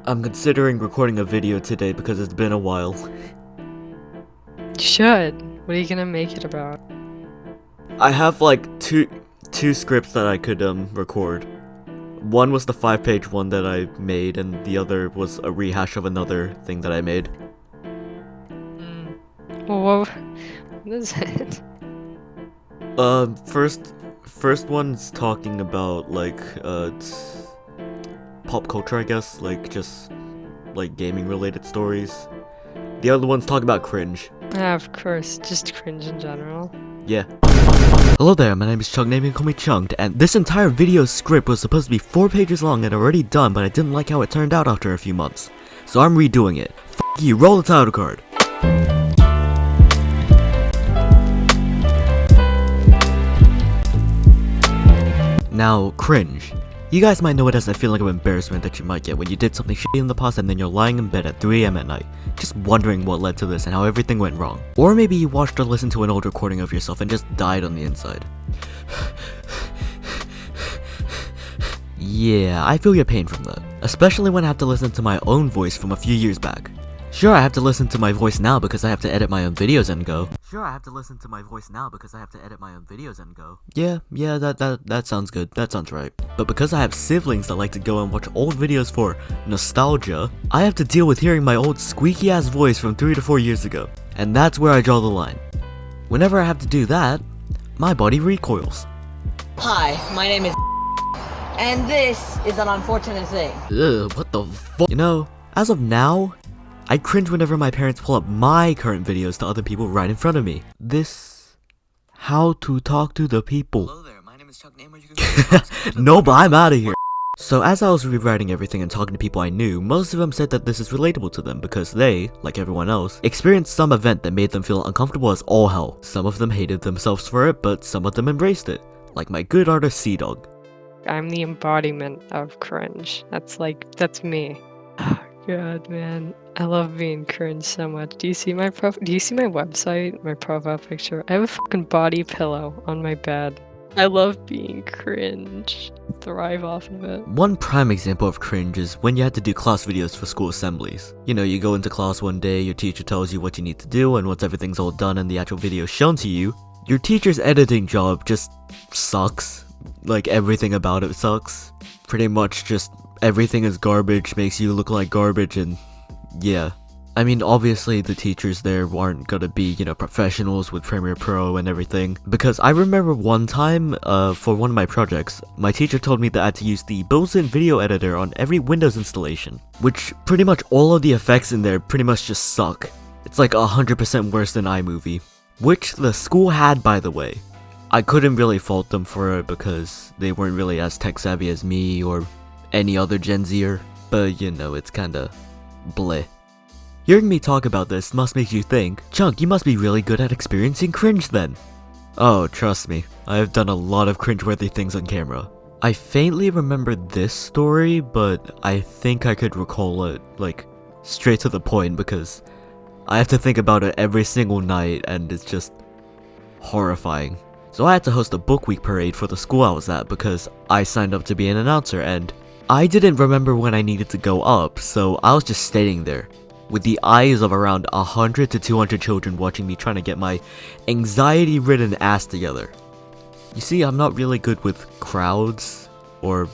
I'm considering recording a video today because it's been a while. You should. What are you gonna make it about? I have like two scripts that I could record. One was the 5-page one that I made, and the other was a rehash of another thing that I made. Well, what is it? First one's talking about like pop culture, I guess, like just like gaming related stories. The other one's talking about cringe. Yeah, of course, just cringe in general. Yeah. Hello there, my name is Chunkedname, and call me Chunked, and this entire video script was supposed to be 4 pages long and already done, but I didn't like how it turned out after a few months. So I'm redoing it. F you, roll the title card. Now, cringe. You guys might know it as a feeling of embarrassment that you might get when you did something shitty in the past and then you're lying in bed at 3 AM at night, just wondering what led to this and how everything went wrong. Or maybe you watched or listened to an old recording of yourself and just died on the inside. Yeah, I feel your pain from that, especially when I have to listen to my own voice from a few years back. Sure, I have to listen to my voice now because I have to edit my own videos and go. Yeah, that sounds good. That sounds right. But because I have siblings that like to go and watch old videos for nostalgia, I have to deal with hearing my old squeaky ass voice from 3 to 4 years ago. And that's where I draw the line. Whenever I have to do that, my body recoils. Hi, my name is and this is an unfortunate thing. Ugh, what the fuck? You know, as of now, I cringe whenever my parents pull up my current videos to other people right in front of me. This... how to talk to the people. Hello there, my name is Chunkedname. No, but I'm out of here. So as I was rewriting everything and talking to people I knew, most of them said that this is relatable to them because they, like everyone else, experienced some event that made them feel uncomfortable as all hell. Some of them hated themselves for it, but some of them embraced it. Like my good artist Sea-Dog. I'm the embodiment of cringe. That's me. Oh, God, man. I love being cringe so much. Do you see my website? My profile picture? I have a fucking body pillow on my bed. I love being cringe. Thrive off of it. One prime example of cringe is when you had to do class videos for school assemblies. You know, you go into class one day, your teacher tells you what you need to do, and once everything's all done and the actual video is shown to you, your teacher's editing job just sucks. Like, everything about it sucks. Pretty much just everything is garbage, makes you look like garbage, and yeah. I mean, obviously the teachers there aren't gonna be, you know, professionals with Premiere Pro and everything. Because I remember one time, for one of my projects, my teacher told me that I had to use the built-in video editor on every Windows installation. Which, pretty much all of the effects in there pretty much just suck. It's like 100% worse than iMovie. Which the school had, by the way. I couldn't really fault them for it because they weren't really as tech-savvy as me or any other Gen Zer. But, you know, it's kinda bleh. Hearing me talk about this must make you think, Chunk, you must be really good at experiencing cringe then. Oh, trust me, I have done a lot of cringeworthy things on camera. I faintly remember this story, but I think I could recall it, like, straight to the point because I have to think about it every single night and it's just horrifying. So I had to host a book week parade for the school I was at because I signed up to be an announcer and I didn't remember when I needed to go up, so I was just standing there with the eyes of around 100 to 200 children watching me trying to get my anxiety-ridden ass together. You see, I'm not really good with crowds or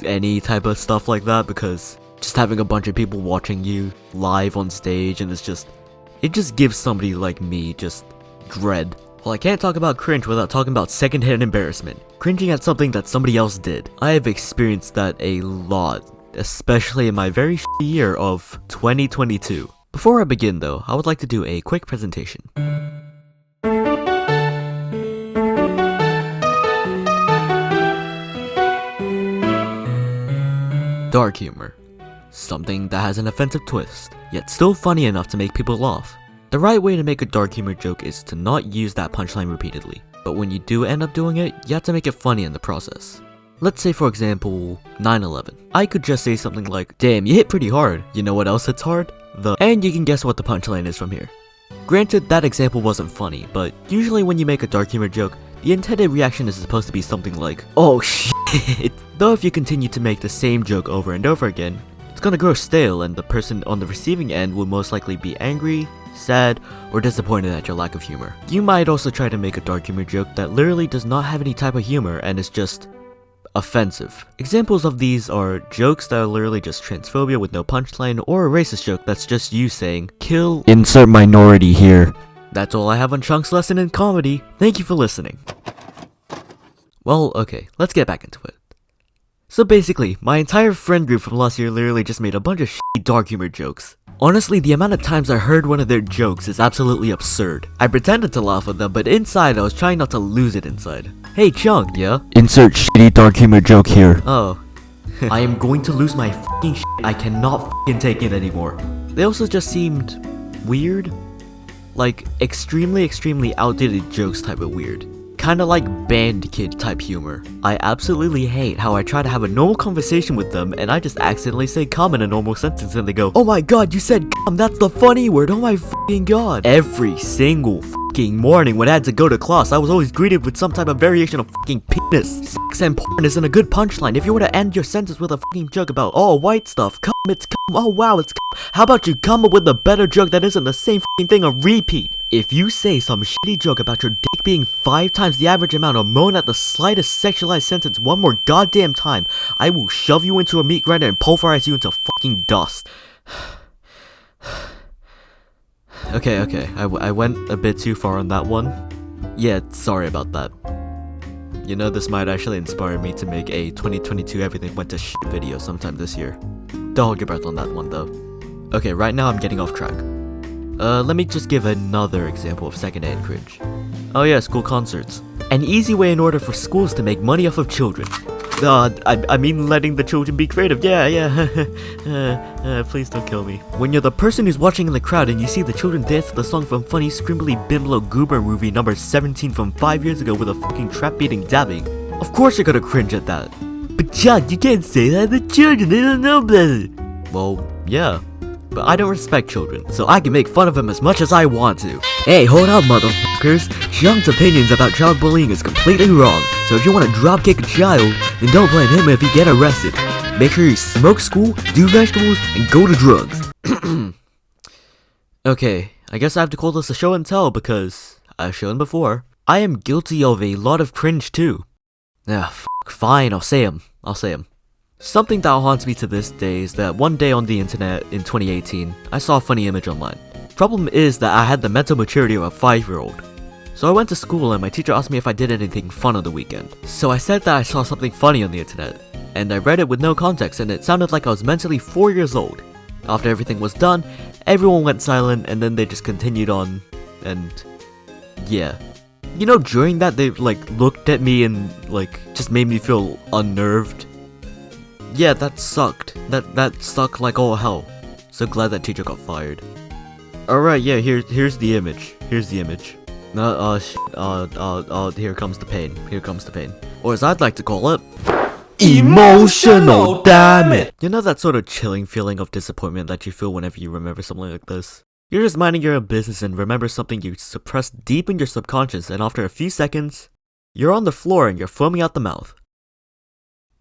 any type of stuff like that because just having a bunch of people watching you live on stage and it just gives somebody like me just dread. Well, I can't talk about cringe without talking about secondhand embarrassment. Cringing at something that somebody else did. I have experienced that a lot, especially in my very shitty year of 2022. Before I begin though, I would like to do a quick presentation. Dark humor. Something that has an offensive twist, yet still funny enough to make people laugh. The right way to make a dark humor joke is to not use that punchline repeatedly, but when you do end up doing it, you have to make it funny in the process. Let's say for example, 9/11. I could just say something like, damn, you hit pretty hard. You know what else hits hard? And you can guess what the punchline is from here. Granted, that example wasn't funny, but usually when you make a dark humor joke, the intended reaction is supposed to be something like, oh shit. Though if you continue to make the same joke over and over again, gonna grow stale, and the person on the receiving end will most likely be angry, sad, or disappointed at your lack of humor. You might also try to make a dark humor joke that literally does not have any type of humor and is just offensive. Examples of these are jokes that are literally just transphobia with no punchline, or a racist joke that's just you saying, "Kill insert minority here." That's all I have on Chunk's lesson in comedy. Thank you for listening. Well, okay, let's get back into it. So basically, my entire friend group from last year literally just made a bunch of shitty dark humor jokes. Honestly, the amount of times I heard one of their jokes is absolutely absurd. I pretended to laugh at them, but inside I was trying not to lose it inside. Hey Chunk, yeah? Insert shitty dark humor joke here. Oh. I am going to lose my fucking shit. I cannot fucking take it anymore. They also just seemed weird. Like, extremely outdated jokes type of weird. Kinda like band kid type humor. I absolutely hate how I try to have a normal conversation with them and I just accidentally say cum in a normal sentence and they go, "Oh my god, you said cum, that's the funny word, oh my fucking god." Every single fucking morning when I had to go to class, I was always greeted with some type of variation of fucking penis. Sex and porn isn't a good punchline. If you were to end your sentence with a fucking joke about, "Oh, white stuff, cum, it's cum, oh wow, it's cum," how about you come up with a better joke that isn't the same fucking thing on repeat? If you say some shitty joke about your dick being 5 times the average amount or moan at the slightest sexualized sentence one more goddamn time, I will shove you into a meat grinder and pulverize you into fucking dust. Okay, I went a bit too far on that one. Yeah, sorry about that. You know, this might actually inspire me to make a 2022 everything went to shit video sometime this year. Don't hold your breath on that one though. Okay, right now I'm getting off track. Let me just give another example of second-hand cringe. Oh yeah, school concerts. An easy way in order for schools to make money off of children. I mean letting the children be creative, yeah. Please don't kill me. When you're the person who's watching in the crowd and you see the children dance to the song from Funny Scrimbly Bimbo Goober movie number 17 from 5 years ago with a fucking trap-beating dabbing, of course you're gonna cringe at that. But Chuck, you can't say that, the children, they don't know better. Well, yeah. But I don't respect children, so I can make fun of them as much as I want to. Hey, hold up, motherfuckers. Chunk's opinions about child bullying is completely wrong, so if you want to dropkick a child, then don't blame him if you get arrested. Make sure you smoke school, do vegetables, and go to drugs. Okay, I guess I have to call this a show and tell because, I've shown before, I am guilty of a lot of cringe too. Fine, I'll say 'em. Something that haunts me to this day is that one day on the internet in 2018, I saw a funny image online. Problem is that I had the mental maturity of a 5-year-old. So I went to school and my teacher asked me if I did anything fun on the weekend. So I said that I saw something funny on the internet, and I read it with no context and it sounded like I was mentally 4 years old. After everything was done, everyone went silent and then they just continued on, and yeah. You know, during that they looked at me and just made me feel unnerved. Yeah, that sucked. That sucked like all hell. So glad that teacher got fired. Alright, yeah, here's the image. Here comes the pain. Or as I'd like to call it, emotional damage. You know that sort of chilling feeling of disappointment that you feel whenever you remember something like this? You're just minding your own business and remember something you suppressed deep in your subconscious, and after a few seconds, you're on the floor and you're foaming out the mouth.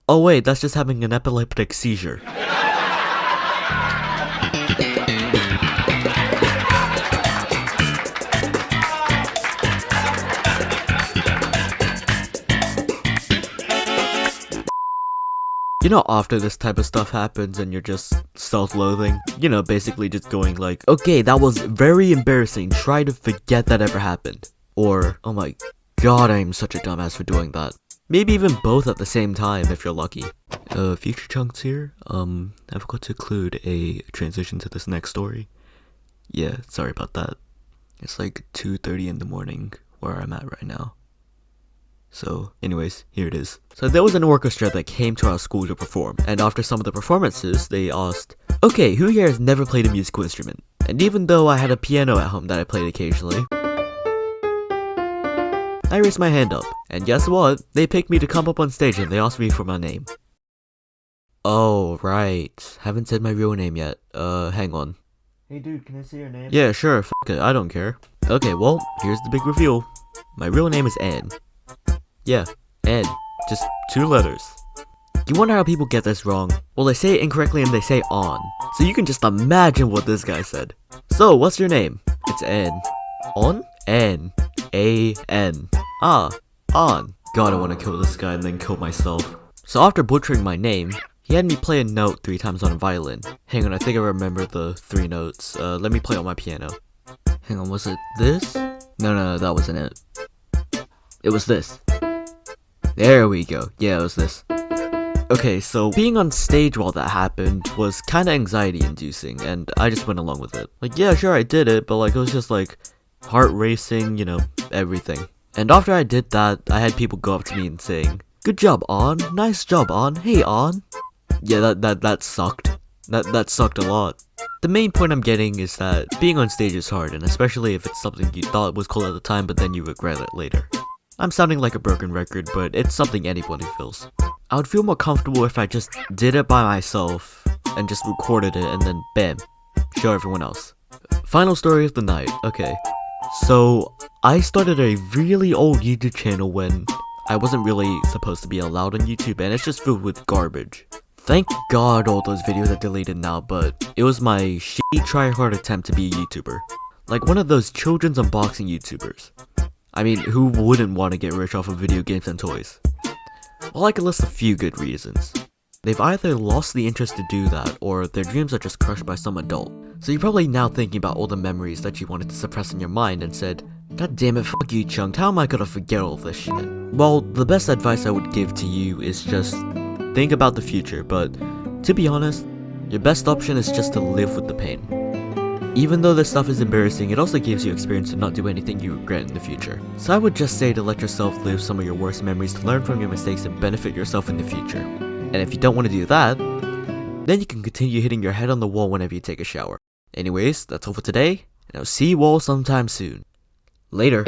Oh wait, that's just having an epileptic seizure. You know, after this type of stuff happens and you're just self-loathing, you know, basically just going like, okay, that was very embarrassing, try to forget that ever happened. Or, oh my god, I am such a dumbass for doing that. Maybe even both at the same time if you're lucky. Future Chunks here. I forgot to include a transition to this next story. Yeah, sorry about that. It's like 2:30 in the morning where I'm at right now. So, anyways, here it is. So there was an orchestra that came to our school to perform, and after some of the performances, they asked, okay, who here has never played a musical instrument? And even though I had a piano at home that I played occasionally, I raised my hand up, and guess what? They picked me to come up on stage and they asked me for my name. Oh, right. Haven't said my real name yet. Hang on. Hey dude, can I see your name? Yeah, sure, f it, I don't care. Okay, well, here's the big reveal. My real name is Ann. Yeah, N. Just 2 letters. You wonder how people get this wrong? Well, they say it incorrectly and they say on. So you can just imagine what this guy said. So, what's your name? It's N. On? N-A-N. Ah, on. God, I want to kill this guy and then kill myself. So after butchering my name, he had me play a note 3 times on a violin. Hang on, I think I remember the 3 notes. Let me play on my piano. Hang on, was it this? No, that wasn't it. It was this. There we go. Yeah, it was this. Okay, so being on stage while that happened was kinda anxiety inducing, and I just went along with it. Like, yeah, sure, I did it, but like, it was just like, heart racing, you know, everything. And after I did that, I had people go up to me and saying, "Good job, On. Nice job, On. Hey, On." Yeah, that sucked. That sucked a lot. The main point I'm getting is that being on stage is hard, and especially if it's something you thought was cool at the time, but then you regret it later. I'm sounding like a broken record, but it's something anybody feels. I would feel more comfortable if I just did it by myself, and just recorded it, and then bam, show everyone else. Final story of the night. Okay, so I started a really old YouTube channel when I wasn't really supposed to be allowed on YouTube, and it's just filled with garbage. Thank God all those videos are deleted now, but it was my shitty try-hard attempt to be a YouTuber. Like one of those children's unboxing YouTubers. I mean, who wouldn't want to get rich off of video games and toys? Well, I can list a few good reasons. They've either lost the interest to do that, or their dreams are just crushed by some adult. So you're probably now thinking about all the memories that you wanted to suppress in your mind and said, "God damn it, fuck you, Chunked, how am I gonna forget all this shit?" Well, the best advice I would give to you is just think about the future, but to be honest, your best option is just to live with the pain. Even though this stuff is embarrassing, it also gives you experience to not do anything you regret in the future. So I would just say to let yourself live some of your worst memories to learn from your mistakes and benefit yourself in the future. And if you don't want to do that, then you can continue hitting your head on the wall whenever you take a shower. Anyways, that's all for today, and I'll see you all sometime soon. Later.